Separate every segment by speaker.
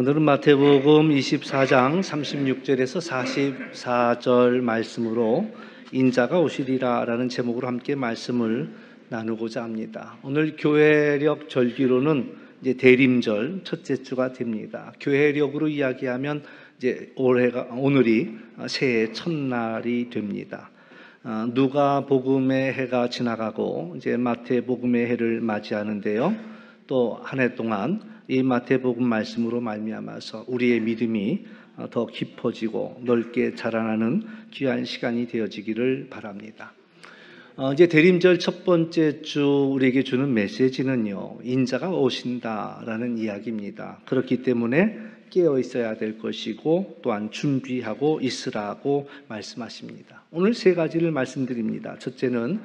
Speaker 1: 오늘은 마태복음 24장 36절에서 44절 말씀으로 인자가 오시리라 라는 제목으로 함께 말씀을 나누고자 합니다. 오늘 교회력 절기로는 이제 대림절 첫째 주가 됩니다. 교회력으로 이야기하면 이제 오늘이 새해 첫날이 됩니다. 누가복음의 해가 지나가고 이제 마태복음의 해를 맞이하는데요. 또 한 해 동안 이 마태복음 말씀으로 말미암아서 우리의 믿음이 더 깊어지고 넓게 자라나는 귀한 시간이 되어지기를 바랍니다. 이제 대림절 첫 번째 주 우리에게 주는 메시지는요, 인자가 오신다라는 이야기입니다. 그렇기 때문에 깨어 있어야 될 것이고 또한 준비하고 있으라고 말씀하십니다. 오늘 세 가지를 말씀드립니다. 첫째는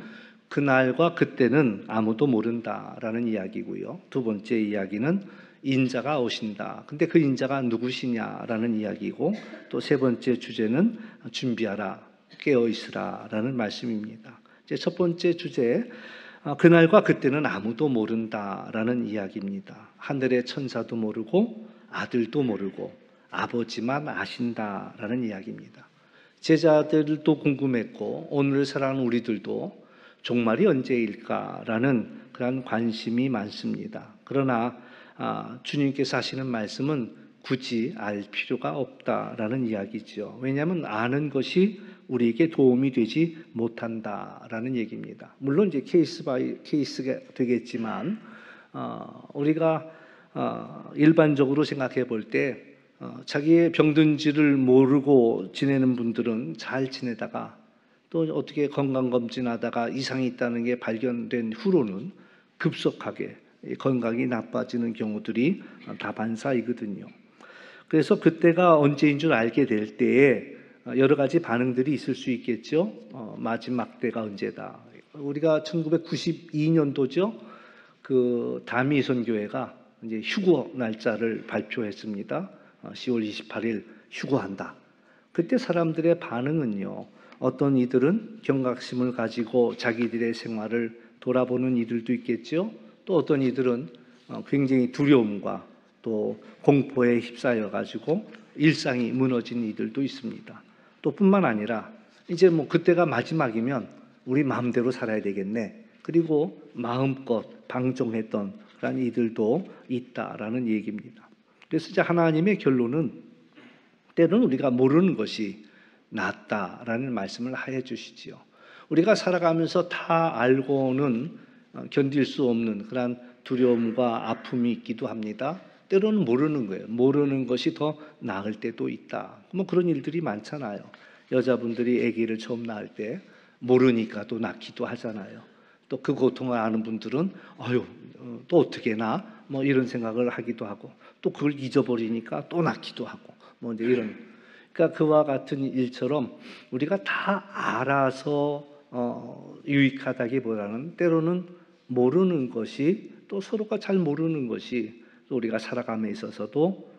Speaker 1: 그날과 그때는 아무도 모른다라는 이야기고요. 두 번째 이야기는 인자가 오신다. 근데 그 인자가 누구시냐라는 이야기고, 또 세 번째 주제는 준비하라, 깨어 있으라라는 말씀입니다. 이제 첫 번째 주제, 그날과 그때는 아무도 모른다라는 이야기입니다. 하늘의 천사도 모르고 아들도 모르고 아버지만 아신다라는 이야기입니다. 제자들도 궁금했고 오늘 살아가는 우리들도 종말이 언제일까라는 그런 관심이 많습니다. 그러나 주님께서 하시는 말씀은 굳이 알 필요가 없다라는 이야기죠. 왜냐하면 아는 것이 우리에게 도움이 되지 못한다라는 얘기입니다. 물론 이제 케이스 바이 케이스가 되겠지만 우리가 일반적으로 생각해 볼 때 자기의 병든지를 모르고 지내는 분들은 잘 지내다가 또 어떻게 건강검진하다가 이상이 있다는 게 발견된 후로는 급속하게 건강이 나빠지는 경우들이 다반사이거든요. 그래서 그때가 언제인 줄 알게 될 때에 여러 가지 반응들이 있을 수 있겠죠. 마지막 때가 언제다. 우리가 1992년도죠. 그 다미선교회가 이제 휴거 날짜를 발표했습니다. 10월 28일 휴거한다. 그때 사람들의 반응은요. 어떤 이들은 경각심을 가지고 자기들의 생활을 돌아보는 이들도 있겠죠. 또 어떤 이들은 굉장히 두려움과 또 공포에 휩싸여 가지고 일상이 무너진 이들도 있습니다. 또 뿐만 아니라 이제 뭐 그때가 마지막이면 우리 마음대로 살아야 되겠네. 그리고 마음껏 방종했던 그런 이들도 있다라는 얘기입니다. 그래서 이제 하나님의 결론은 때로는 우리가 모르는 것이 낫다라는 말씀을 해 주시지요. 우리가 살아가면서 다 알고는 견딜 수 없는 그런 두려움과 아픔이 있기도 합니다. 때로는 모르는 거예요. 모르는 것이 더 나을 때도 있다. 뭐 그런 일들이 많잖아요. 여자분들이 아기를 처음 낳을 때 모르니까 또 낳기도 하잖아요. 또 그 고통을 아는 분들은 또 어떻게 낳아? 뭐 이런 생각을 하기도 하고, 또 그걸 잊어버리니까 또 낳기도 하고, 뭐 이제 이런. 그러니까 그와 같은 일처럼 우리가 다 알아서 유익하다기보다는 때로는 모르는 것이, 또 서로가 잘 모르는 것이 또 우리가 살아감에 있어서도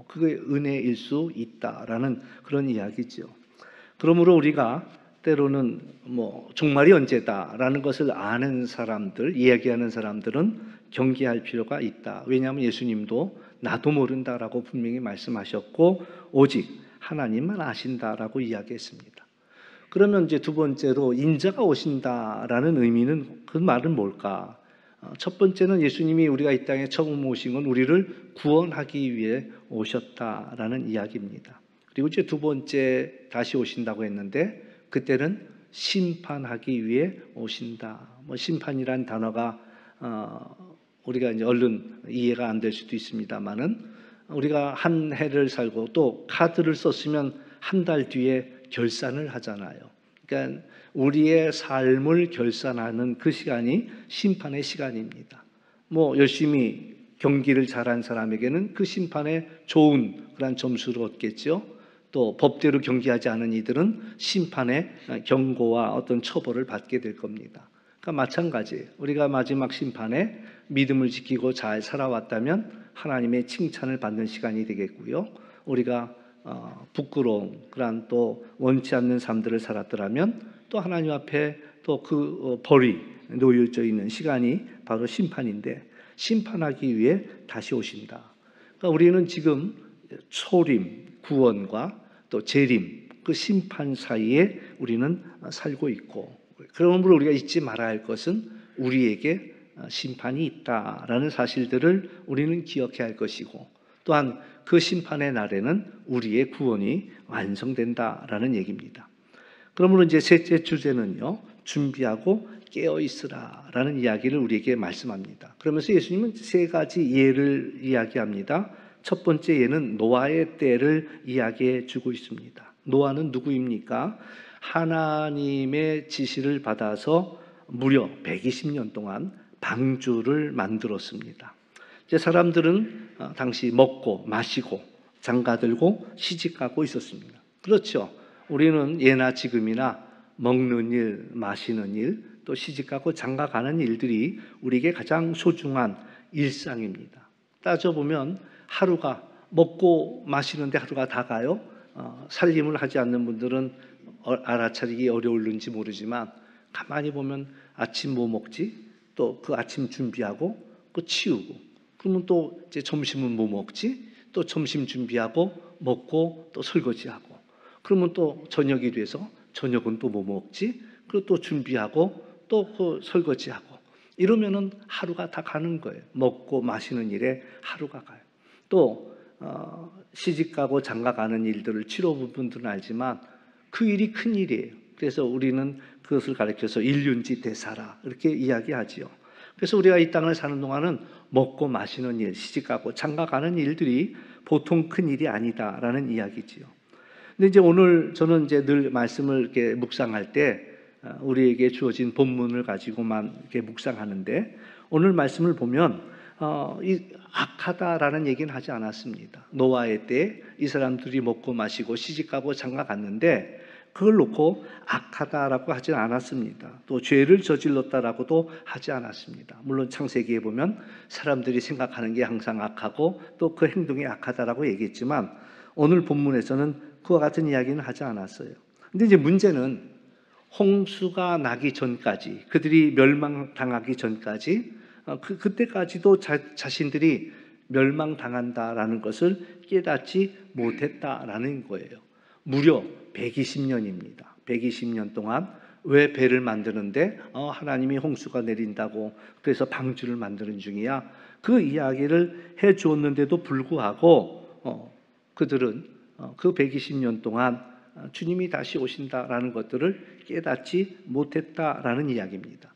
Speaker 1: 그게 은혜일 수 있다라는 그런 이야기죠. 그러므로 우리가 때로는 뭐 종말이 언제다라는 것을 아는 사람들, 이야기하는 사람들은 경계할 필요가 있다. 왜냐하면 예수님도 나도 모른다라고 분명히 말씀하셨고 오직 하나님만 아신다라고 이야기했습니다. 그러면 이제 두 번째로 인자가 오신다라는 의미는, 그 말은 뭘까? 첫 번째는 예수님이 우리가 이 땅에 처음 오신 건 우리를 구원하기 위해 오셨다라는 이야기입니다. 그리고 이제 두 번째 다시 오신다고 했는데 그때는 심판하기 위해 오신다. 뭐 심판이란 단어가 우리가 이제 얼른 이해가 안 될 수도 있습니다만은 우리가 한 해를 살고 또 카드를 썼으면 한 달 뒤에 결산을 하잖아요. 그러니까 우리의 삶을 결산하는 그 시간이 심판의 시간입니다. 뭐 열심히 경기를 잘한 사람에게는 그 심판에 좋은 그런 점수를 얻겠죠. 또 법대로 경기하지 않은 이들은 심판의 경고와 어떤 처벌을 받게 될 겁니다. 그러니까 마찬가지, 우리가 마지막 심판에 믿음을 지키고 잘 살아왔다면 하나님의 칭찬을 받는 시간이 되겠고요. 우리가 부끄러움, 그런 또 원치 않는 삶들을 살았더라면 또 하나님 앞에 또 그 벌이 놓여져 있는 시간이 바로 심판인데, 심판하기 위해 다시 오신다. 그러니까 우리는 지금 소림, 구원과 또 재림, 그 심판 사이에 우리는 살고 있고, 그러므로 우리가 잊지 말아야 할 것은 우리에게 심판이 있다라는 사실들을 우리는 기억해야 할 것이고, 또한 그 심판의 날에는 우리의 구원이 완성된다라는 얘기입니다. 그러므로 이제 셋째 주제는요, 준비하고 깨어 있으라라는 이야기를 우리에게 말씀합니다. 그러면서 예수님은 세 가지 예를 이야기합니다. 첫 번째 예는 노아의 때를 이야기해 주고 있습니다. 노아는 누구입니까? 하나님의 지시를 받아서 무려 120년 동안 방주를 만들었습니다. 이제 사람들은 당시 먹고 마시고 장가들고 시집가고 있었습니다. 그렇죠. 우리는 예나 지금이나 먹는 일, 마시는 일, 또 시집가고 장가가는 일들이 우리에게 가장 소중한 일상입니다. 따져보면 하루가 먹고 마시는데 하루가 다 가요. 살림을 하지 않는 분들은 알아차리기 어려울는지 모르지만 가만히 보면 아침 뭐 먹지? 또 그 아침 준비하고 그 치우고, 그러면 또 이제 점심은 뭐 먹지? 또 점심 준비하고 먹고 또 설거지하고, 그러면 또 저녁이 돼서 저녁은 또 뭐 먹지? 그리고 또 준비하고 또 그 설거지하고, 이러면은 하루가 다 가는 거예요. 먹고 마시는 일에 하루가 가요. 또 시집가고 장가가는 일들을 치러본 분들은 알지만 그 일이 큰 일이에요. 그래서 우리는 그것을 가리켜서 일륜지 대사라 이렇게 이야기하지요. 그래서 우리가 이 땅을 사는 동안은 먹고 마시는 일, 시집가고 장가가는 일들이 보통 큰 일이 아니다라는 이야기지요. 근데 이제 오늘 저는 이제 늘 말씀을 이렇게 묵상할 때 우리에게 주어진 본문을 가지고만 이렇게 묵상하는데, 오늘 말씀을 보면 이 악하다라는 얘기는 하지 않았습니다. 노아의 때 이 사람들이 먹고 마시고 시집가고 장가갔는데 그걸 놓고 악하다라고 하지 않았습니다. 또 죄를 저질렀다라고도 하지 않았습니다. 물론 창세기에 보면 사람들이 생각하는 게 항상 악하고 또 그 행동이 악하다라고 얘기했지만 오늘 본문에서는 그와 같은 이야기는 하지 않았어요. 근데 이제 문제는 홍수가 나기 전까지, 그들이 멸망당하기 전까지, 그때까지도 자신들이 멸망당한다라는 것을 깨닫지 못했다라는 거예요. 무려 120년입니다. 120년 동안 왜 배를 만드는데 하나님이 홍수가 내린다고 그래서 방주를 만드는 중이야, 그 이야기를 해 주었는데도 불구하고 그들은 그 120년 동안 주님이 다시 오신다라는 것들을 깨닫지 못했다라는 이야기입니다.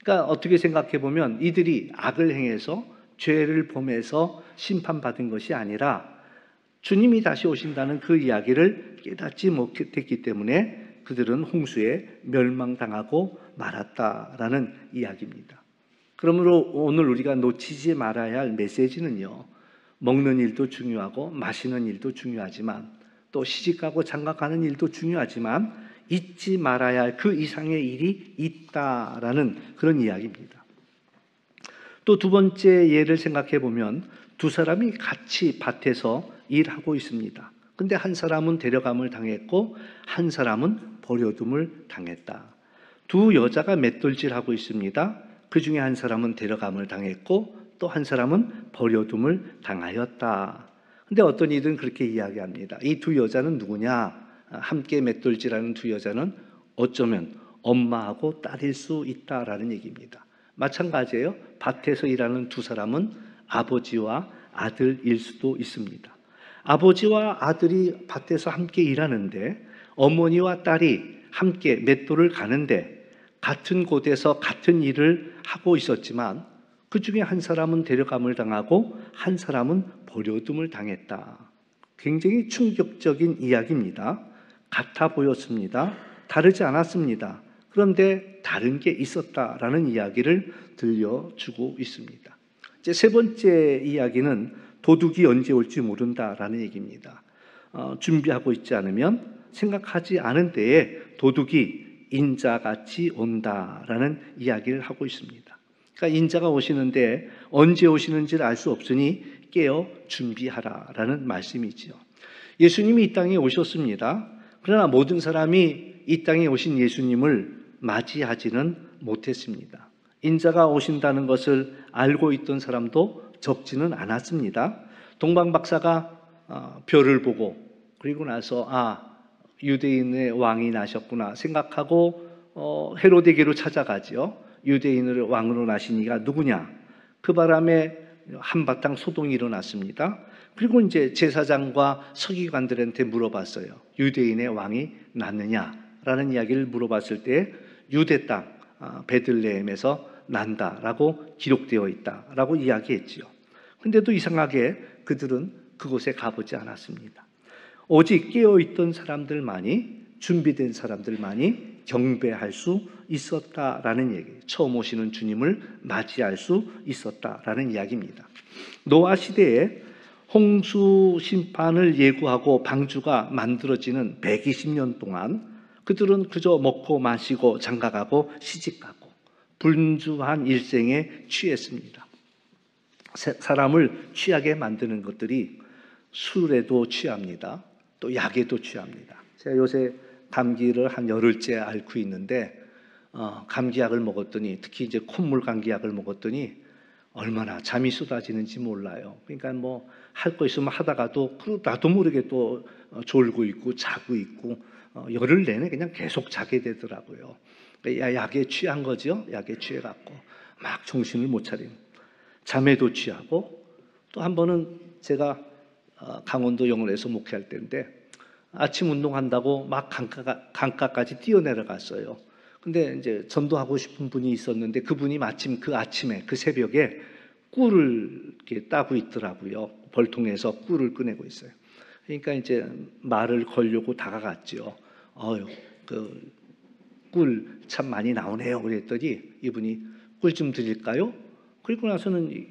Speaker 1: 그러니까 어떻게 생각해 보면 이들이 악을 행해서 죄를 범해서 심판받은 것이 아니라 주님이 다시 오신다는 그 이야기를 깨닫지 못했기 때문에 그들은 홍수에 멸망당하고 말았다라는 이야기입니다. 그러므로 오늘 우리가 놓치지 말아야 할 메시지는요, 먹는 일도 중요하고 마시는 일도 중요하지만 또 시집가고 장가가는 일도 중요하지만 잊지 말아야 할 그 이상의 일이 있다라는 그런 이야기입니다. 또 두 번째 예를 생각해 보면 두 사람이 같이 밭에서 일하고 있습니다. 근데 한 사람은 데려감을 당했고 한 사람은 버려둠을 당했다. 두 여자가 맷돌질하고 있습니다. 그 중에 한 사람은 데려감을 당했고 또 한 사람은 버려둠을 당하였다. 근데 어떤 이들은 그렇게 이야기합니다. 이 두 여자는 누구냐? 함께 맷돌질하는 두 여자는 어쩌면 엄마하고 딸일 수 있다라는 얘기입니다. 마찬가지예요. 밭에서 일하는 두 사람은 아버지와 아들일 수도 있습니다. 아버지와 아들이 밭에서 함께 일하는데 어머니와 딸이 함께 맷돌을 가는데 같은 곳에서 같은 일을 하고 있었지만 그 중에 한 사람은 데려감을 당하고 한 사람은 버려둠을 당했다. 굉장히 충격적인 이야기입니다. 같아 보였습니다. 다르지 않았습니다. 그런데 다른 게 있었다라는 이야기를 들려주고 있습니다. 이제 세 번째 이야기는 도둑이 언제 올지 모른다라는 얘기입니다. 준비하고 있지 않으면 생각하지 않은 때에 도둑이 인자같이 온다라는 이야기를 하고 있습니다. 그러니까 인자가 오시는데 언제 오시는지를 알 수 없으니 깨어 준비하라라는 말씀이지요. 예수님이 이 땅에 오셨습니다. 그러나 모든 사람이 이 땅에 오신 예수님을 맞이하지는 못했습니다. 인자가 오신다는 것을 알고 있던 사람도 적지는 않았습니다. 동방 박사가 별을 보고 그리고 나서 유대인의 왕이 나셨구나 생각하고 헤로데게로 찾아가죠. 유대인을 왕으로 나신 이가 누구냐? 그 바람에 한바탕 소동이 일어났습니다. 그리고 이제 제사장과 서기관들한테 물어봤어요. 유대인의 왕이 났느냐라는 이야기를 물어봤을 때 유대 땅 베들레헴에서 난다라고 기록되어 있다라고 이야기했지요. 근데도 이상하게 그들은 그곳에 가보지 않았습니다. 오직 깨어있던 사람들만이, 준비된 사람들만이 경배할 수 있었다라는 얘기, 처음 오시는 주님을 맞이할 수 있었다라는 이야기입니다. 노아 시대에 홍수 심판을 예고하고 방주가 만들어지는 120년 동안 그들은 그저 먹고 마시고 장가가고 시집가고 분주한 일생에 취했습니다. 사람을 취하게 만드는 것들이 술에도 취합니다. 또 약에도 취합니다. 제가 요새 감기를 한 열흘째 앓고 있는데 감기약을 먹었더니, 특히 이제 콧물 감기약을 먹었더니 얼마나 잠이 쏟아지는지 몰라요. 그러니까 뭐 할 거 있으면 하다가도 나도 모르게 또 졸고 있고 자고 있고 열흘 내내 그냥 계속 자게 되더라고요. 약에 취한 거죠. 약에 취해갖고 막 정신을 못 차리는, 잠에도 취하고. 또 한 번은 제가 강원도 영월에서 목회할 때인데 아침 운동한다고 막 강가까지 뛰어내려갔어요. 근데 이제 전도하고 싶은 분이 있었는데 그분이 마침 그 아침에, 그 새벽에 꿀을 이렇게 따고 있더라고요. 벌통에서 꿀을 꺼내고 있어요. 그러니까 이제 말을 걸려고 다가갔죠. 그 꿀 참 많이 나오네요. 그랬더니 이분이 꿀 좀 드릴까요? 그리고 나서는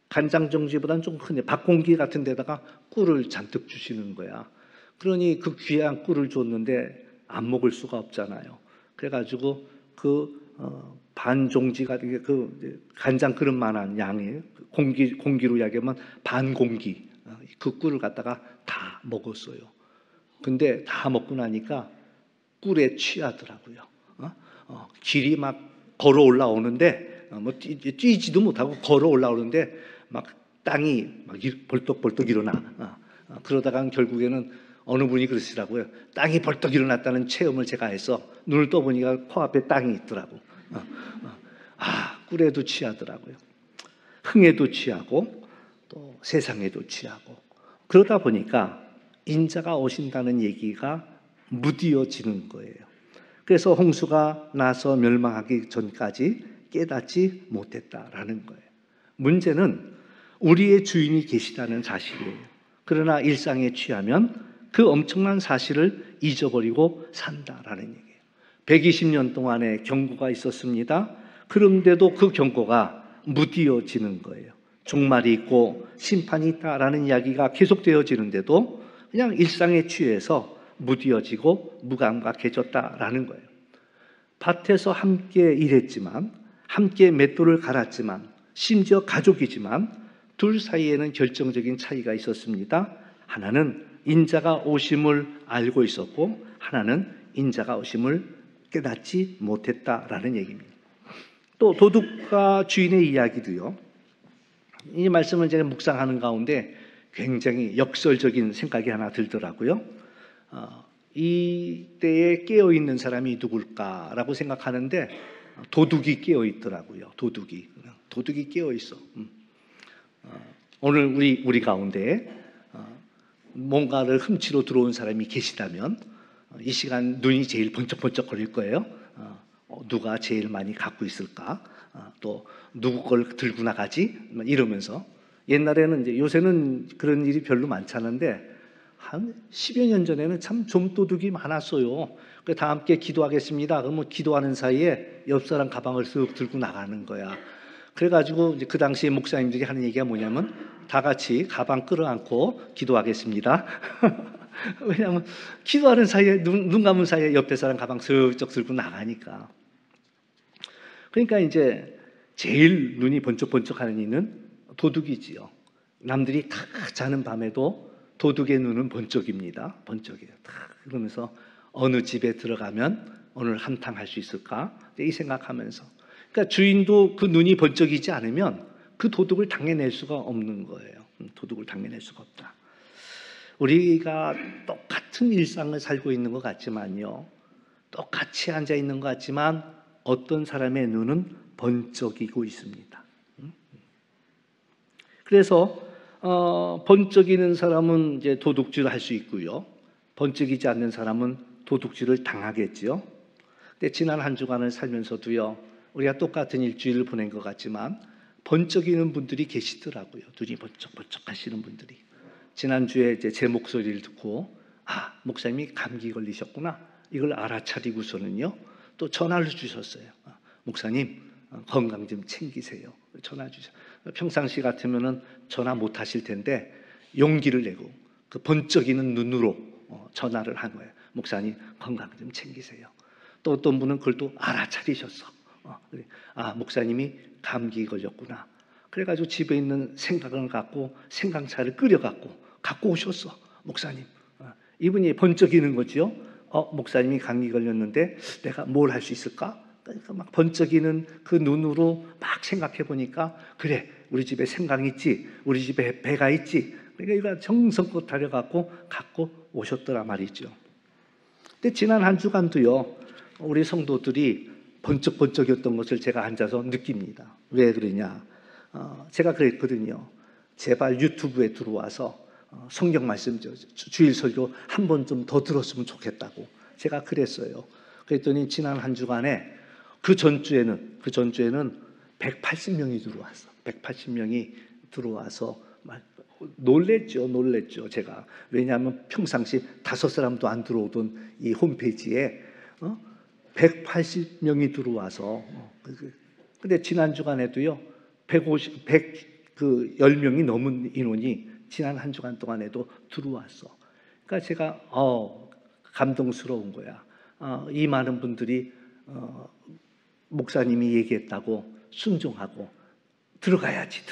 Speaker 1: 간장정지보다는 좀 큰데 밥공기 같은 데다가 꿀을 잔뜩 주시는 거야. 그러니 그 귀한 꿀을 줬는데 안 먹을 수가 없잖아요. 그래가지고 반 종지가 그 간장 그릇만한 양의 공기로 이야기하면 반 공기 그 꿀을 갖다가 다 먹었어요. 근데 다 먹고 나니까 꿀에 취하더라고요. 길이 막 걸어 올라오는데 뛰지도 못하고 걸어 올라오는데 막 땅이 막 벌떡벌떡 일어나. 그러다가 결국에는 어느 분이 그러시더라고요. 땅이 벌떡 일어났다는 체험을 제가 해서 눈을 떠보니까 코앞에 땅이 있더라고. 꿀에도 취하더라고요. 흥에도 취하고 또 세상에도 취하고. 그러다 보니까 인자가 오신다는 얘기가 무디어지는 거예요. 그래서 홍수가 나서 멸망하기 전까지 깨닫지 못했다라는 거예요. 문제는 우리의 주인이 계시다는 사실이에요. 그러나 일상에 취하면 그 엄청난 사실을 잊어버리고 산다라는 얘기예요. 120년 동안의 경고가 있었습니다. 그런데도 그 경고가 무디어지는 거예요. 종말이 있고 심판이 있다라는 이야기가 계속되어지는데도 그냥 일상에 취해서 무디어지고 무감각해졌다라는 거예요. 밭에서 함께 일했지만, 함께 맷돌을 갈았지만, 심지어 가족이지만 둘 사이에는 결정적인 차이가 있었습니다. 하나는 인자가 오심을 알고 있었고 하나는 인자가 오심을 깨닫지 못했다라는 얘기입니다. 또 도둑과 주인의 이야기도요. 이 말씀을 제가 묵상하는 가운데 굉장히 역설적인 생각이 하나 들더라고요. 이때에 깨어있는 사람이 누굴까라고 생각하는데 도둑이 깨어있더라고요. 도둑이 깨어있어. 오늘 우리 가운데 뭔가를 훔치러 들어온 사람이 계시다면 이 시간 눈이 제일 번쩍번쩍 거릴 거예요. 누가 제일 많이 갖고 있을까? 또 누구 걸 들고 나가지? 이러면서. 옛날에는 이제, 요새는 그런 일이 별로 많지 않은데 한 10여 년 전에는 참 좀도둑이 많았어요. 다 함께 기도하겠습니다. 그러면 기도하는 사이에 옆 사람 가방을 쓱 들고 나가는 거야. 그래가지고 이제 그 당시에 목사님들이 하는 얘기가 뭐냐면 다 같이 가방 끌어안고 기도하겠습니다. 왜냐하면 기도하는 사이에 눈 감은 사이에 옆에 사람 가방 슬쩍 들고 나가니까. 그러니까 이제 제일 눈이 번쩍번쩍하는 이는 도둑이지요. 남들이 다 자는 밤에도 도둑의 눈은 번쩍입니다. 번쩍이에요. 그러면서 어느 집에 들어가면 오늘 한탕 할 수 있을까? 이 생각하면서. 그러니까 주인도 그 눈이 번쩍이지 않으면 그 도둑을 당해낼 수가 없는 거예요. 도둑을 당해낼 수가 없다. 우리가 똑같은 일상을 살고 있는 것 같지만요, 똑같이 앉아 있는 것 같지만 어떤 사람의 눈은 번쩍이고 있습니다. 그래서 번쩍이는 사람은 이제 도둑질을 할 수 있고요, 번쩍이지 않는 사람은 도둑질을 당하겠지요. 근데 지난 한 주간을 살면서도요, 우리가 똑같은 일주일을 보낸 것 같지만 번쩍이는 분들이 계시더라고요. 눈이 번쩍번쩍 하시는 분들이. 지난주에 이제 제 목소리를 듣고, 아, 목사님이 감기 걸리셨구나, 이걸 알아차리고서는요, 또 전화를 주셨어요. 목사님, 건강 좀 챙기세요. 전화 주셨어요. 평상시 같으면은 전화 못 하실 텐데 용기를 내고 그 번쩍이는 눈으로 전화를 한 거예요. 목사님, 건강 좀 챙기세요. 또 어떤 분은 그걸 또 알아차리셨어. 아, 목사님이 감기 걸렸구나. 그래가지고 집에 있는 생강을 갖고 생강차를 끓여갖고 갖고 오셨어. 목사님. 이분이 번쩍이는 거지요. 목사님이 감기 걸렸는데 내가 뭘 할 수 있을까? 그러니까 막 번쩍이는 그 눈으로 막 생각해 보니까, 그래, 우리 집에 생강 있지, 우리 집에 배가 있지. 그러니까 이거 정성껏 다려갖고 갖고 오셨더라 말이죠. 근데 지난 한 주간도요, 우리 성도들이 번쩍번쩍이었던 것을 제가 앉아서 느낍니다. 왜 그러냐? 제가 그랬거든요. 제발 유튜브에 들어와서 성경 말씀, 주일 설교 한 번 좀 더 들었으면 좋겠다고 제가 그랬어요. 그랬더니 지난 한 주간에 그 전주에는 180명이 들어왔어. 180명이 들어와서 놀랬죠. 제가. 왜냐하면 평상시 5사람도 안 들어오던 이 홈페이지에 180명이 들어와서. 근데 지난 주간에도요, 10명이 넘은 인원이 지난 한 주간 동안에도 들어왔어. 그러니까 제가 감동스러운 거야. 이 많은 분들이 목사님이 얘기했다고 순종하고 들어가야지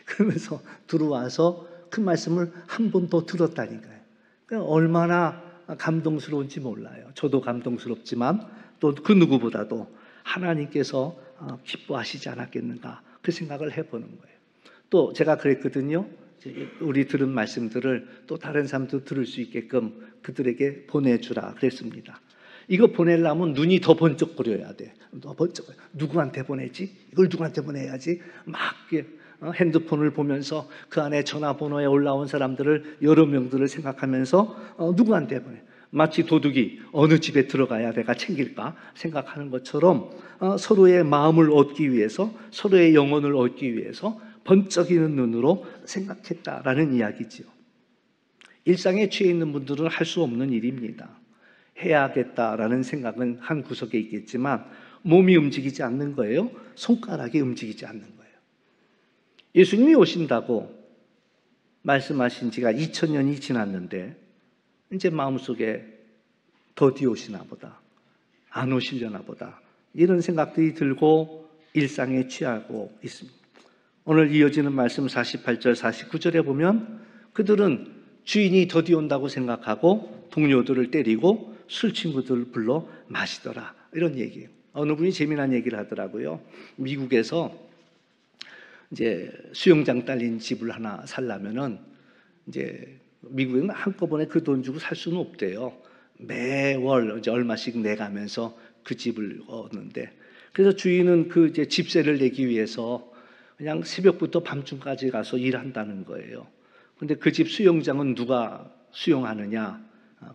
Speaker 1: 그러면서 들어와서 그 말씀을 한 번 더 들었다니까요. 그러니까 얼마나 감동스러운지 몰라요. 저도 감동스럽지만 또 그 누구보다도 하나님께서 기뻐하시지 않았겠는가, 그 생각을 해보는 거예요. 또 제가 그랬거든요. 우리 들은 말씀들을 또 다른 사람도 들을 수 있게끔 그들에게 보내주라 그랬습니다. 이거 보내려면 눈이 더 번쩍거려야 돼. 더 번쩍. 누구한테 보내지? 이걸 누구한테 보내야지? 막 핸드폰을 보면서 그 안에 전화번호에 올라온 사람들을, 여러 명들을 생각하면서 누구한테 보내? 마치 도둑이 어느 집에 들어가야 내가 챙길까 생각하는 것처럼 서로의 마음을 얻기 위해서, 서로의 영혼을 얻기 위해서 번쩍이는 눈으로 생각했다라는 이야기지요. 일상에 취해 있는 분들은 할 수 없는 일입니다. 해야겠다라는 생각은 한 구석에 있겠지만 몸이 움직이지 않는 거예요. 손가락이 움직이지 않는 거예요. 예수님이 오신다고 말씀하신 지가 2000년이 지났는데 이제 마음속에 더디 오시나 보다, 안 오시려나 보다, 이런 생각들이 들고 일상에 취하고 있습니다. 오늘 이어지는 말씀 48절 49절에 보면 그들은 주인이 더디 온다고 생각하고 동료들을 때리고 술 친구들을 불러 마시더라, 이런 얘기예요. 어느 분이 재미난 얘기를 하더라고요. 미국에서 이제 수영장 딸린 집을 하나 살려면은 이제 미국에는 한꺼번에 그 돈 주고 살 수는 없대요. 매월 이제 얼마씩 내가면서 그 집을 얻는데, 그래서 주인은 그 이제 집세를 내기 위해서 그냥 새벽부터 밤중까지 가서 일한다는 거예요. 근데 그 집 수영장은 누가 수영하느냐?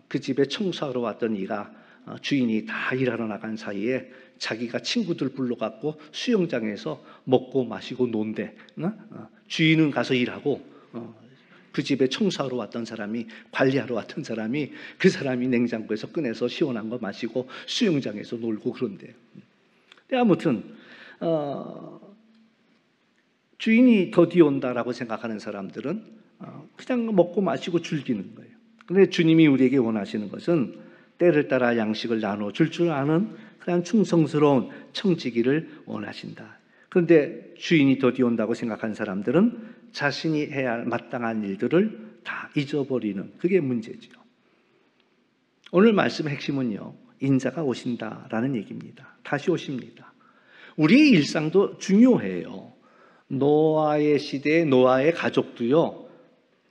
Speaker 1: 그 집에 청소하러 왔던 이가 주인이 다 일하러 나간 사이에 자기가 친구들 불러갖고 수영장에서 먹고 마시고 논대. 주인은 가서 일하고 그 집에 청소하러 왔던 사람이, 관리하러 왔던 사람이, 그 사람이 냉장고에서 꺼내서 시원한 거 마시고 수영장에서 놀고 그런대요. 근데 아무튼 주인이 더디 온다라고 생각하는 사람들은 그냥 먹고 마시고 즐기는 거예요. 그런데 주님이 우리에게 원하시는 것은 때를 따라 양식을 나눠줄 줄 아는 그냥 충성스러운 청지기를 원하신다. 그런데 주인이 더디 온다고 생각하는 사람들은 자신이 해야 할 마땅한 일들을 다 잊어버리는, 그게 문제죠. 오늘 말씀의 핵심은요, 인자가 오신다라는 얘기입니다. 다시 오십니다. 우리의 일상도 중요해요. 노아의 시대에 노아의 가족도요,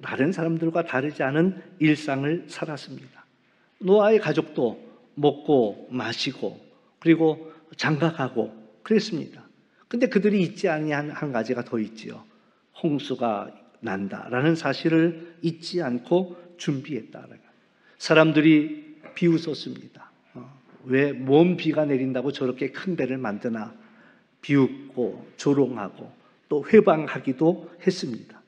Speaker 1: 다른 사람들과 다르지 않은 일상을 살았습니다. 노아의 가족도 먹고 마시고 그리고 장가가고 그랬습니다. 근데 그들이 잊지 아니한 한 가지가 더 있지요. 홍수가 난다라는 사실을 잊지 않고 준비했다. 사람들이 비웃었습니다. 왜 먼 비가 내린다고 저렇게 큰 배를 만드나 비웃고 조롱하고 또 회방하기도 했습니다.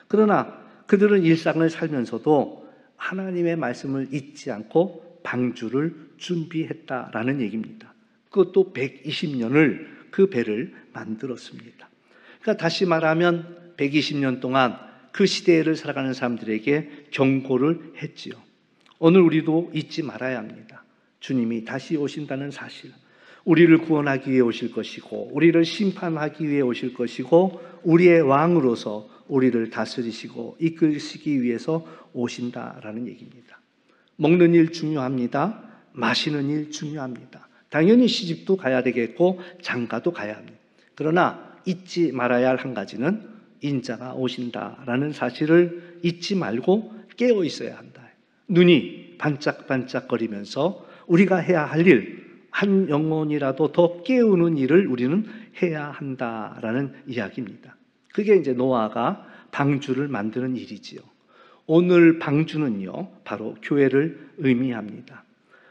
Speaker 1: 그러나 그들은 일상을 살면서도 하나님의 말씀을 잊지 않고 방주를 준비했다라는 얘기입니다. 그것도 120년을 그 배를 만들었습니다. 그러니까 다시 말하면 120년 동안 그 시대를 살아가는 사람들에게 경고를 했지요. 오늘 우리도 잊지 말아야 합니다. 주님이 다시 오신다는 사실, 우리를 구원하기 위해 오실 것이고 우리를 심판하기 위해 오실 것이고 우리의 왕으로서 우리를 다스리시고 이끄시기 위해서 오신다라는 얘기입니다. 먹는 일 중요합니다. 마시는 일 중요합니다. 당연히 시집도 가야 되겠고 장가도 가야 합니다. 그러나 잊지 말아야 할 한 가지는 인자가 오신다라는 사실을 잊지 말고 깨어 있어야 한다. 눈이 반짝반짝거리면서 우리가 해야 할 일, 한 영혼이라도 더 깨우는 일을 우리는 해야 한다라는 이야기입니다. 그게 이제 노아가 방주를 만드는 일이지요. 오늘 방주는요, 바로 교회를 의미합니다.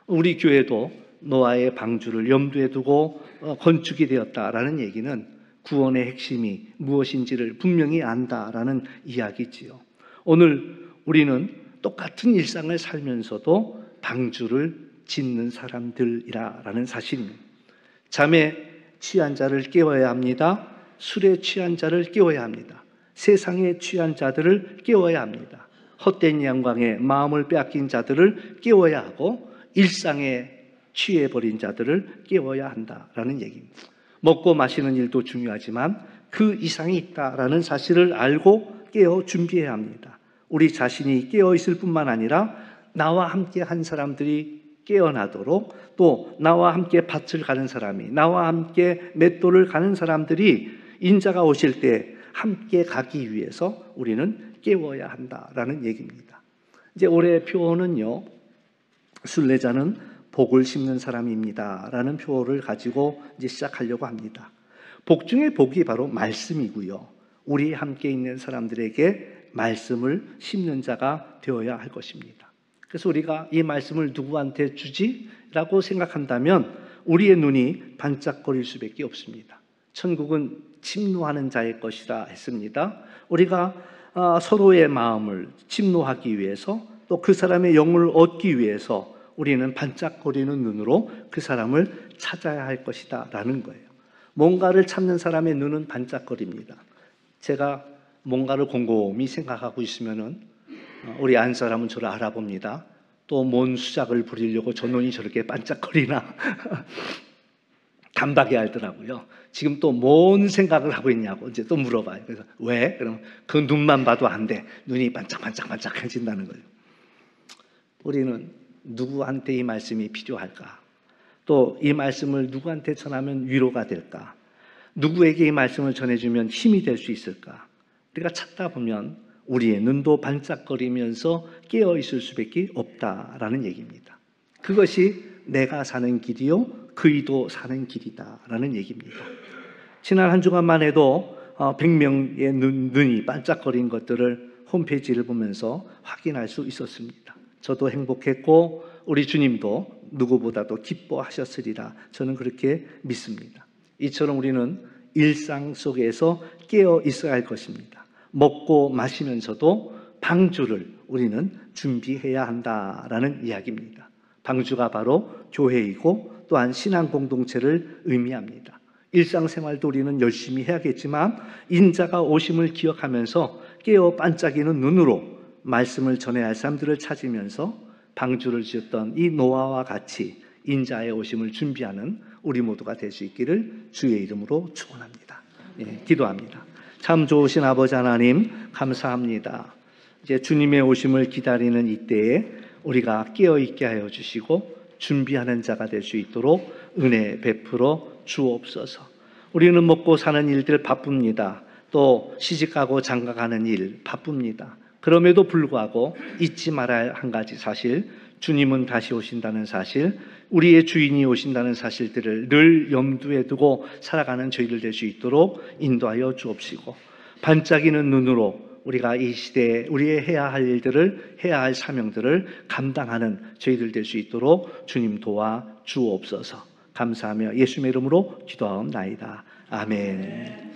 Speaker 1: 우리 교회도 노아의 방주를 염두에 두고 건축이 되었다라는 얘기는 구원의 핵심이 무엇인지를 분명히 안다라는 이야기지요. 오늘 우리는 똑같은 일상을 살면서도 방주를 짓는 사람들이라는 사실입니다. 잠에 취한 자를 깨워야 합니다. 술에 취한 자를 깨워야 합니다. 세상에 취한 자들을 깨워야 합니다. 헛된 영광에 마음을 빼앗긴 자들을 깨워야 하고 일상에 취해버린 자들을 깨워야 한다라는 얘기입니다. 먹고 마시는 일도 중요하지만 그 이상이 있다라는 사실을 알고 깨어 준비해야 합니다. 우리 자신이 깨어 있을 뿐만 아니라 나와 함께 한 사람들이 깨어나도록 또 나와 함께 밭을 가는 사람이 나와 함께 맷돌을 가는 사람들이 인자가 오실 때 함께 가기 위해서 우리는 깨워야 한다라는 얘기입니다. 이제 올해 표어는요, 순례자는 복을 심는 사람입니다 라는 표어를 가지고 이제 시작하려고 합니다. 복 중에 복이 바로 말씀이고요, 우리 함께 있는 사람들에게 말씀을 심는 자가 되어야 할 것입니다. 그래서 우리가 이 말씀을 누구한테 주지? 라고 생각한다면 우리의 눈이 반짝거릴 수밖에 없습니다. 천국은 침노하는 자의 것이라 했습니다. 우리가 서로의 마음을 침노하기 위해서 또 그 사람의 영을 얻기 위해서 우리는 반짝거리는 눈으로 그 사람을 찾아야 할 것이다 라는 거예요. 뭔가를 찾는 사람의 눈은 반짝거립니다. 제가 뭔가를 곰곰이 생각하고 있으면은 우리 안 사람은 저를 알아봅니다. 또 뭔 수작을 부리려고 저 눈이 저렇게 반짝거리나 단박에 알더라고요. 지금 또 뭔 생각을 하고 있냐고 이제 또 물어봐요. 그래서 왜? 그러면 그 눈만 봐도 안 돼. 눈이 반짝반짝반짝해진다는 거예요. 우리는 누구한테 이 말씀이 필요할까? 또 이 말씀을 누구한테 전하면 위로가 될까? 누구에게 이 말씀을 전해주면 힘이 될 수 있을까? 우리가 찾다 보면 우리의 눈도 반짝거리면서 깨어있을 수밖에 없다라는 얘기입니다. 그것이 내가 사는 길이요 그이도 사는 길이다라는 얘기입니다. 지난 한 주간만 해도 100명의 눈이 반짝거린 것들을 홈페이지를 보면서 확인할 수 있었습니다. 저도 행복했고 우리 주님도 누구보다도 기뻐하셨으리라 저는 그렇게 믿습니다. 이처럼 우리는 일상 속에서 깨어 있어야 할 것입니다. 먹고 마시면서도 방주를 우리는 준비해야 한다라는 이야기입니다. 방주가 바로 교회이고 또한 신앙 공동체를 의미합니다. 일상생활도 우리는 열심히 해야겠지만 인자가 오심을 기억하면서 깨어 반짝이는 눈으로 말씀을 전해야 할 사람들을 찾으면서 방주를 지었던 이 노아와 같이 인자의 오심을 준비하는 우리 모두가 될 수 있기를 주의 이름으로 축원합니다. 기도합니다. 참 좋으신 아버지 하나님 감사합니다. 이제 주님의 오심을 기다리는 이때에 우리가 깨어있게 하여 주시고 준비하는 자가 될 수 있도록 은혜 베풀어 주옵소서. 우리는 먹고 사는 일들 바쁩니다. 또 시집가고 장가가는 일 바쁩니다. 그럼에도 불구하고 잊지 말아야 할 한 가지 사실, 주님은 다시 오신다는 사실, 우리의 주인이 오신다는 사실들을 늘 염두에 두고 살아가는 저희들 될 수 있도록 인도하여 주옵시고, 반짝이는 눈으로 우리가 이 시대에 우리의 해야 할 일들을, 해야 할 사명들을 감당하는 저희들 될 수 있도록 주님 도와 주옵소서. 감사하며 예수님의 이름으로 기도하옵나이다. 아멘.